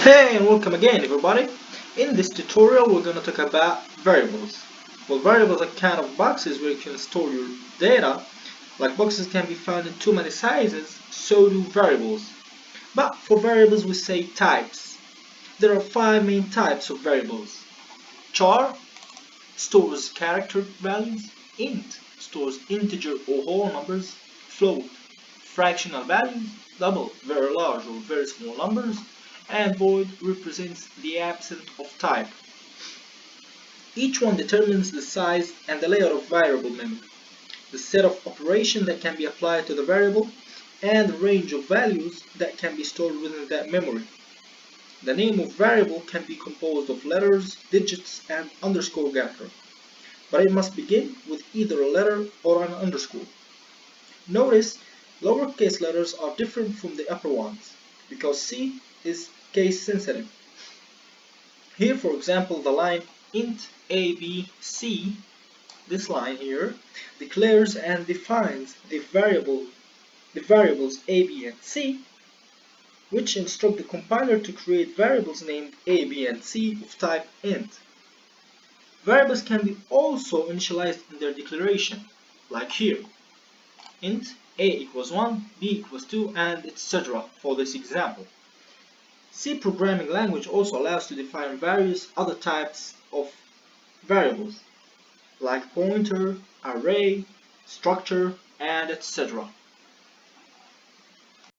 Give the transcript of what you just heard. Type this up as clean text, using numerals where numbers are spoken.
Hey, and welcome again everybody. In this tutorial we're going to talk about variables. Well, variables are kind of boxes where you can store your data. Like boxes can be found in too many sizes, so do variables. But for variables we say types. There are 5 main types of variables. Char stores character values. Int stores integer or whole numbers. Float fractional values. Double very large or very small numbers. And void represents the absence of type. Each one determines the size and the layer of variable memory, the set of operations that can be applied to the variable, and the range of values that can be stored within that memory. The name of variable can be composed of letters, digits, and underscore character, but it must begin with either a letter or an underscore. Notice lowercase letters are different from the upper ones because C is case sensitive. Here, for example, the line int abc, this line here, declares and defines the variables a, b, and c, which instruct the compiler to create variables named a, b, and c of type int. Variables can be also initialized in their declaration, like here, int a equals 1, b equals 2, and etc. for this example. C programming language also allows to define various other types of variables, like pointer, array, structure, and etc.